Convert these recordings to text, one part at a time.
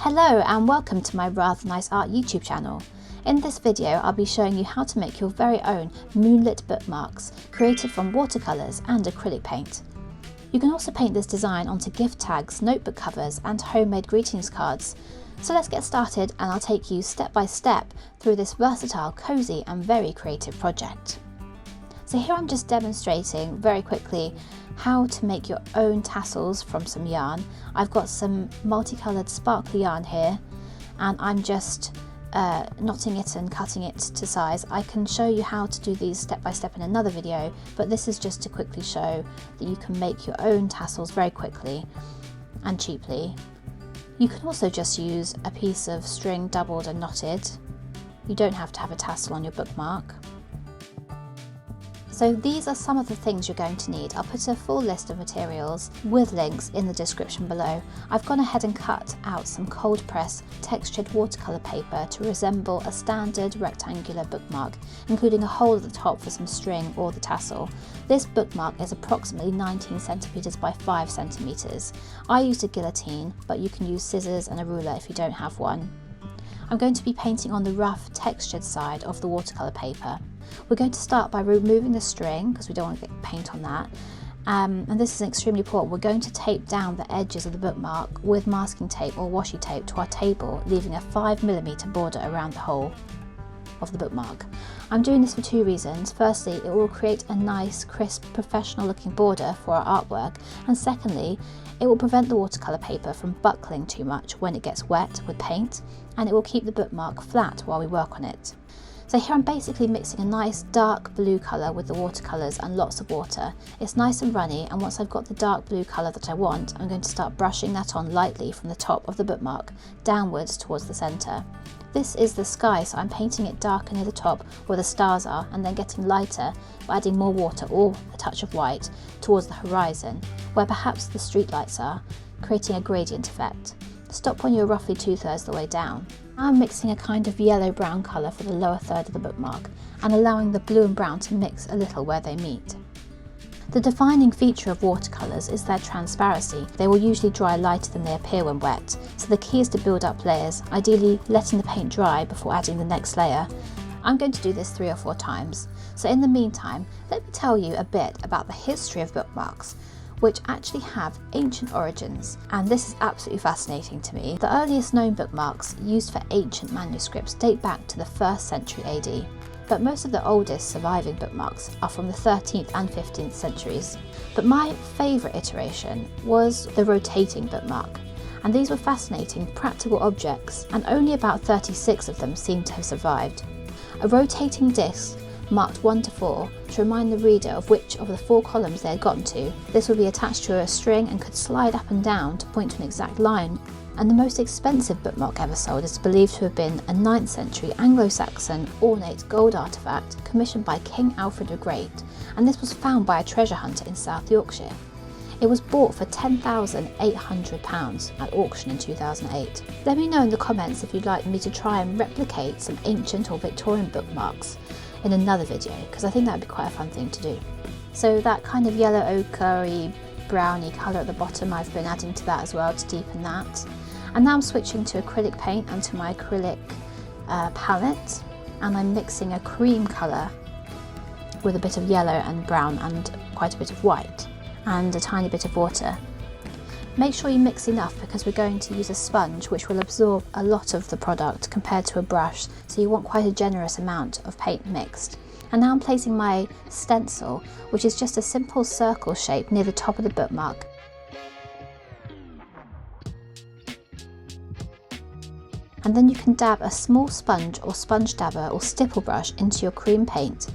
Hello and welcome to my Rather Nice Art YouTube channel. In this video I'll be showing you how to make your very own Moonlit bookmarks created from watercolours and acrylic paint. You can also paint this design onto gift tags, notebook covers and homemade greetings cards. So let's get started and I'll take you step by step through this versatile, cosy and very creative project. So here I'm just demonstrating very quickly how to make your own tassels from some yarn. I've got some multicoloured sparkly yarn here and I'm just knotting it and cutting it to size. I can show you how to do these step by step in another video, but this is just to quickly show that you can make your own tassels very quickly and cheaply. You can also just use a piece of string doubled and knotted. You don't have to have a tassel on your bookmark. So these are some of the things you're going to need. I'll put a full list of materials with links in the description below. I've gone ahead and cut out some cold press textured watercolour paper to resemble a standard rectangular bookmark, including a hole at the top for some string or the tassel. This bookmark is approximately 19 centimetres by 5 centimetres. I used a guillotine, but you can use scissors and a ruler if you don't have one. I'm going to be painting on the rough textured side of the watercolour paper. We're going to start by removing the string because we don't want to get paint on that. And this is extremely important. We're going to tape down the edges of the bookmark with masking tape or washi tape to our table, leaving a 5mm border around the whole of the bookmark. I'm doing this for two reasons. Firstly, it will create a nice, crisp, professional looking border for our artwork. And secondly, it will prevent the watercolour paper from buckling too much when it gets wet with paint, and it will keep the bookmark flat while we work on it. So here I'm basically mixing a nice dark blue colour with the watercolours and lots of water. It's nice and runny, and once I've got the dark blue colour that I want, I'm going to start brushing that on lightly from the top of the bookmark downwards towards the centre. This is the sky, so I'm painting it darker near the top where the stars are and then getting lighter by adding more water or a touch of white towards the horizon where perhaps the street lights are, creating a gradient effect. Stop when you're roughly 2/3 the way down. I'm mixing a kind of yellow-brown colour for the lower third of the bookmark and allowing the blue and brown to mix a little where they meet. The defining feature of watercolours is their transparency. They will usually dry lighter than they appear when wet, so the key is to build up layers, ideally letting the paint dry before adding the next layer. I'm going to do this 3 or 4 times, so in the meantime, let me tell you a bit about the history of bookmarks, which actually have ancient origins, and this is absolutely fascinating to me. The earliest known bookmarks used for ancient manuscripts date back to the 1st century AD, but most of the oldest surviving bookmarks are from the 13th and 15th centuries. But my favourite iteration was the rotating bookmark, and these were fascinating practical objects, and only about 36 of them seem to have survived. A rotating disc marked 1 to 4 to remind the reader of which of the 4 columns they had gotten to. This would be attached to a string and could slide up and down to point to an exact line. And the most expensive bookmark ever sold is believed to have been a 9th century Anglo-Saxon ornate gold artefact commissioned by King Alfred the Great, and this was found by a treasure hunter in South Yorkshire. It was bought for £10,800 at auction in 2008. Let me know in the comments if you'd like me to try and replicate some ancient or Victorian bookmarks in another video, because I think that would be quite a fun thing to do. So that kind of yellow ochre-y browny colour at the bottom, I've been adding to that as well to deepen that. And now I'm switching to acrylic paint and to my acrylic palette, and I'm mixing a cream colour with a bit of yellow and brown and quite a bit of white and a tiny bit of water. Make sure you mix enough because we're going to use a sponge which will absorb a lot of the product compared to a brush, so you want quite a generous amount of paint mixed. And now I'm placing my stencil, which is just a simple circle shape near the top of the bookmark. And then you can dab a small sponge or sponge dabber or stipple brush into your cream paint.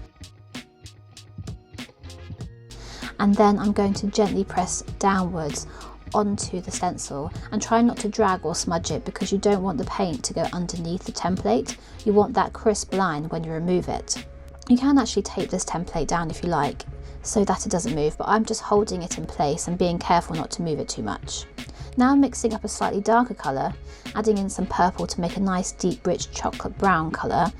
And then I'm going to gently press downwards onto the stencil and try not to drag or smudge it because you don't want the paint to go underneath the template. You want that crisp line when you remove it. You can actually tape this template down if you like so that it doesn't move, but I'm just holding it in place and being careful not to move it too much. Now I'm mixing up a slightly darker colour, adding in some purple to make a nice deep rich chocolate brown colour.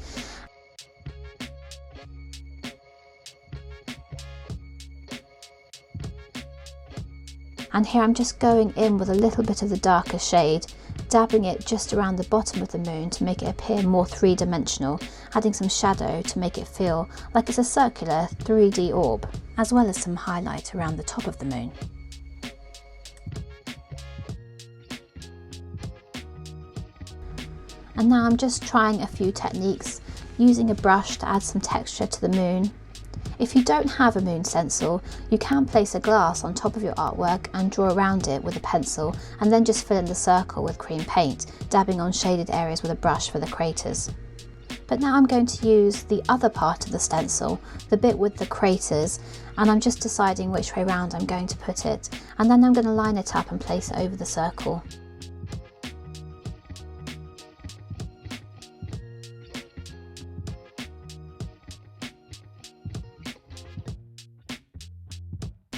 And here I'm just going in with a little bit of the darker shade dabbing it just around the bottom of the moon to make it appear more three-dimensional, adding some shadow to make it feel like it's a circular 3D orb, as well as some highlight around the top of the moon. And now I'm just trying a few techniques, using a brush to add some texture to the moon. If you don't have a moon stencil, you can place a glass on top of your artwork and draw around it with a pencil, and then just fill in the circle with cream paint, dabbing on shaded areas with a brush for the craters. But now I'm going to use the other part of the stencil, the bit with the craters, and I'm just deciding which way round I'm going to put it, and then I'm going to line it up and place it over the circle.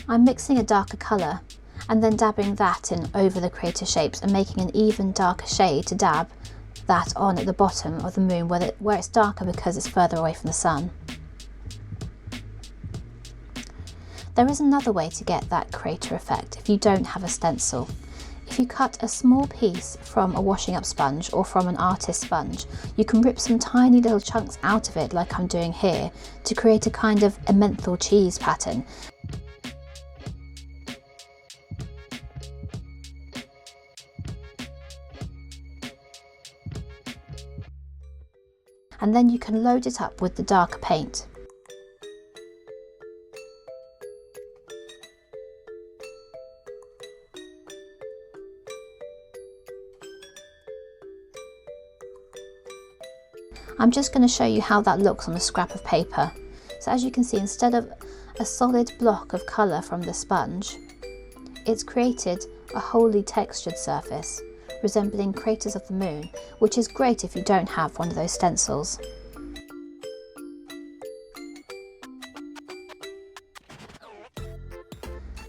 I'm mixing a darker colour and then dabbing that in over the crater shapes and making an even darker shade to dab that on at the bottom of the moon where it's darker because it's further away from the sun. There is another way to get that crater effect if you don't have a stencil. If you cut a small piece from a washing up sponge or from an artist sponge, you can rip some tiny little chunks out of it like I'm doing here to create a kind of emmental cheese pattern. And then you can load it up with the darker paint. I'm just going to show you how that looks on a scrap of paper. So as you can see, instead of a solid block of colour from the sponge, it's created a wholly textured surface, resembling craters of the moon, which is great if you don't have one of those stencils.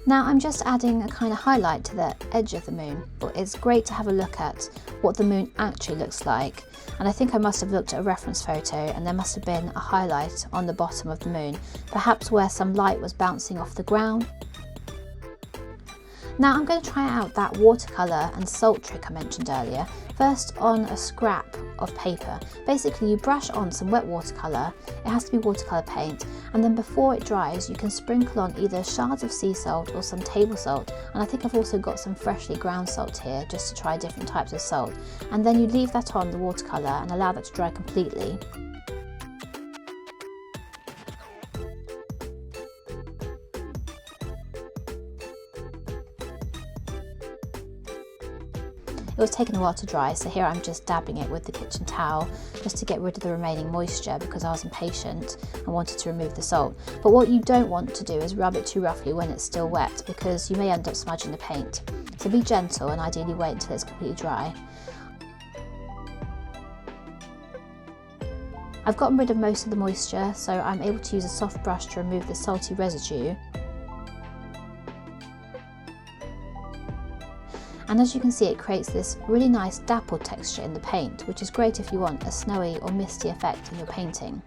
Now I'm just adding a kind of highlight to the edge of the moon, but it's great to have a look at what the moon actually looks like, and I think I must have looked at a reference photo and there must have been a highlight on the bottom of the moon, perhaps where some light was bouncing off the ground. Now I'm going to try out that watercolour and salt trick I mentioned earlier, first on a scrap of paper. Basically you brush on some wet watercolour, it has to be watercolour paint, and then before it dries you can sprinkle on either shards of sea salt or some table salt, and I think I've also got some freshly ground salt here just to try different types of salt, and then you leave that on the watercolour and allow that to dry completely. It was taking a while to dry, so here I'm just dabbing it with the kitchen towel just to get rid of the remaining moisture because I was impatient and wanted to remove the salt. But what you don't want to do is rub it too roughly when it's still wet because you may end up smudging the paint. So be gentle and ideally wait until it's completely dry. I've gotten rid of most of the moisture, so I'm able to use a soft brush to remove the salty residue. And as you can see, it creates this really nice dappled texture in the paint, which is great if you want a snowy or misty effect in your painting.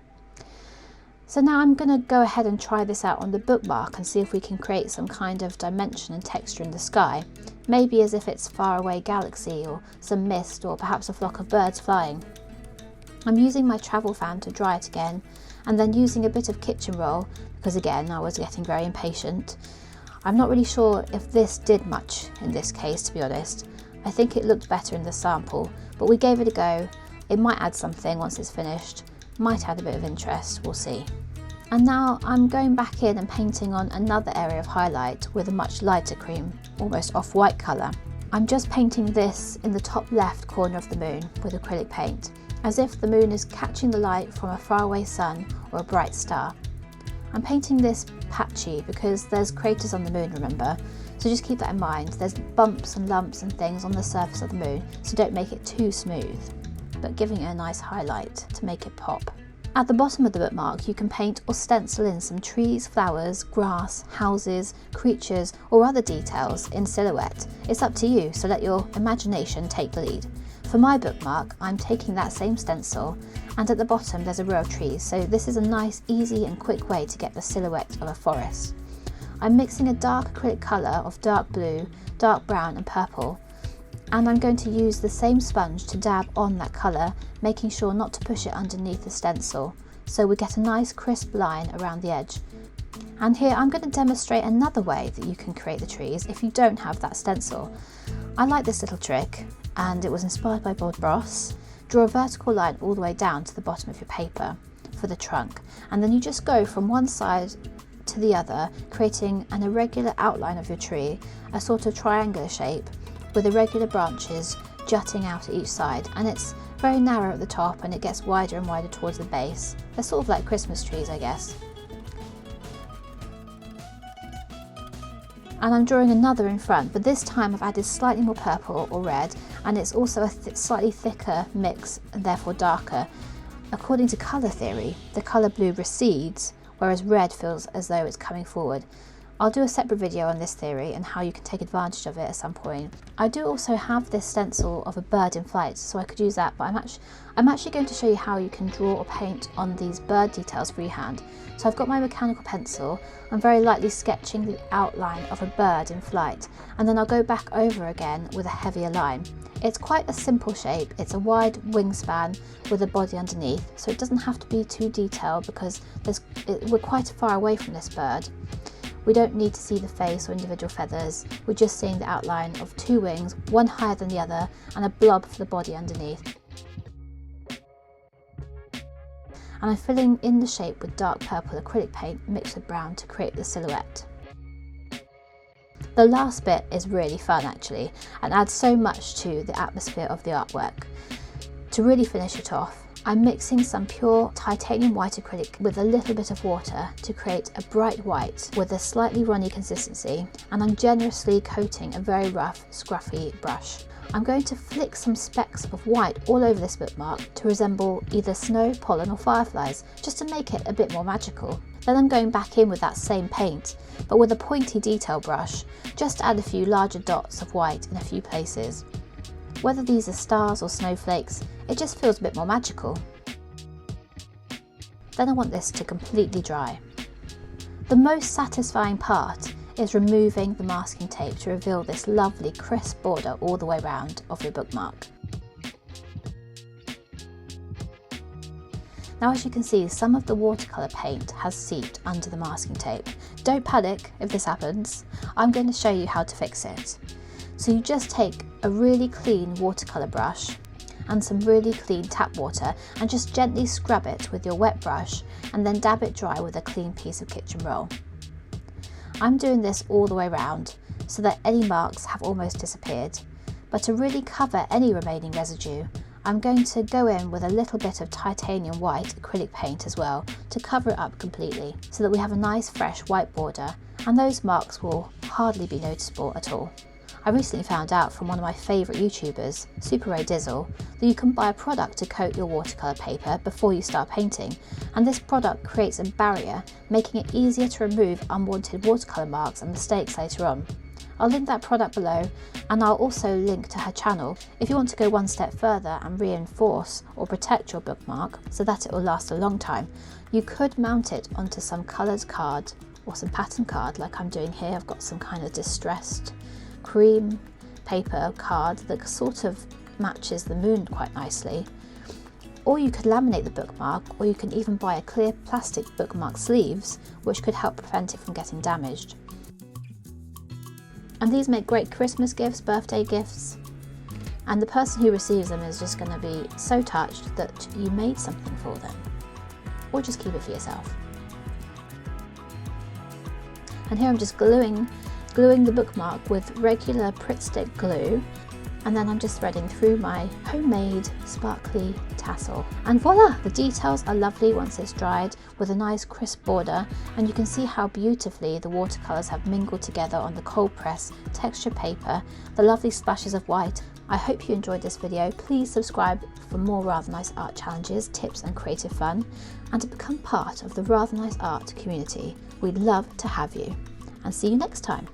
So now I'm going to go ahead and try this out on the bookmark and see if we can create some kind of dimension and texture in the sky, maybe as if it's a faraway galaxy or some mist or perhaps a flock of birds flying. I'm using my travel fan to dry it again, and then using a bit of kitchen roll because again I was getting very impatient. I'm not really sure if this did much in this case, to be honest. I think it looked better in the sample, but we gave it a go. It might add something once it's finished, might add a bit of interest, we'll see. And now I'm going back in and painting on another area of highlight with a much lighter cream, almost off-white colour. I'm just painting this in the top left corner of the moon with acrylic paint, as if the moon is catching the light from a faraway sun or a bright star. I'm painting this patchy because there's craters on the moon, remember? So just keep that in mind. There's bumps and lumps and things on the surface of the moon, so don't make it too smooth, but giving it a nice highlight to make it pop. At the bottom of the bookmark you can paint or stencil in some trees, flowers, grass, houses, creatures or other details in silhouette. It's up to you, so let your imagination take the lead. For my bookmark, I'm taking that same stencil, and at the bottom there's a row of trees, so this is a nice, easy and quick way to get the silhouette of a forest. I'm mixing a dark acrylic colour of dark blue, dark brown and purple, And I'm going to use the same sponge to dab on that colour, making sure not to push it underneath the stencil, so we get a nice crisp line around the edge. And here I'm going to demonstrate another way that you can create the trees if you don't have that stencil. I like this little trick, and it was inspired by Bob Ross. Draw a vertical line all the way down to the bottom of your paper for the trunk, and then you just go from one side to the other, creating an irregular outline of your tree, a sort of triangular shape with irregular branches jutting out at each side, and it's very narrow at the top and it gets wider and wider towards the base. They're sort of like Christmas trees, I guess. And I'm drawing another in front, but this time I've added slightly more purple or red, and it's also a slightly thicker mix and therefore darker. According to colour theory, the colour blue recedes, whereas red feels as though it's coming forward. I'll do a separate video on this theory and how you can take advantage of it at some point. I do also have this stencil of a bird in flight, so I could use that, but I'm actually going to show you how you can draw or paint on these bird details freehand. So I've got my mechanical pencil, I'm very lightly sketching the outline of a bird in flight, and then I'll go back over again with a heavier line. It's quite a simple shape, it's a wide wingspan with a body underneath, so it doesn't have to be too detailed because we're quite far away from this bird. We don't need to see the face or individual feathers, we're just seeing the outline of two wings, one higher than the other, and a blob for the body underneath. And I'm filling in the shape with dark purple acrylic paint mixed with brown to create the silhouette. The last bit is really fun actually, and adds so much to the atmosphere of the artwork. To really finish it off, I'm mixing some pure titanium white acrylic with a little bit of water to create a bright white with a slightly runny consistency, and I'm generously coating a very rough, scruffy brush. I'm going to flick some specks of white all over this bookmark to resemble either snow, pollen or fireflies, just to make it a bit more magical. Then I'm going back in with that same paint, but with a pointy detail brush, just to add a few larger dots of white in a few places. Whether these are stars or snowflakes, it just feels a bit more magical. Then I want this to completely dry. The most satisfying part is removing the masking tape to reveal this lovely crisp border all the way around of your bookmark. Now, as you can see, some of the watercolour paint has seeped under the masking tape. Don't panic if this happens, I'm going to show you how to fix it. So you just take a really clean watercolour brush and some really clean tap water and just gently scrub it with your wet brush and then dab it dry with a clean piece of kitchen roll. I'm doing this all the way around so that any marks have almost disappeared, but to really cover any remaining residue, I'm going to go in with a little bit of titanium white acrylic paint as well to cover it up completely so that we have a nice fresh white border and those marks will hardly be noticeable at all. I recently found out from one of my favourite YouTubers, Super Ray Dizzle, that you can buy a product to coat your watercolour paper before you start painting, and this product creates a barrier, making it easier to remove unwanted watercolour marks and mistakes later on. I'll link that product below, and I'll also link to her channel if you want to go one step further and reinforce or protect your bookmark so that it will last a long time. You could mount it onto some coloured card or some pattern card like I'm doing here. I've got some kind of distressed cream paper card that sort of matches the moon quite nicely. Or you could laminate the bookmark, or you can even buy a clear plastic bookmark sleeves, which could help prevent it from getting damaged. And these make great Christmas gifts, birthday gifts, and the person who receives them is just going to be so touched that you made something for them. Or just keep it for yourself. And here I'm just gluing the bookmark with regular Pritt stick glue, and then I'm just threading through my homemade sparkly tassel. And voila! The details are lovely once it's dried with a nice crisp border, and you can see how beautifully the watercolours have mingled together on the cold press texture paper, the lovely splashes of white. I hope you enjoyed this video. Please subscribe for more Rather Nice Art challenges, tips and creative fun, and to become part of the Rather Nice Art community. We'd love to have you, and see you next time.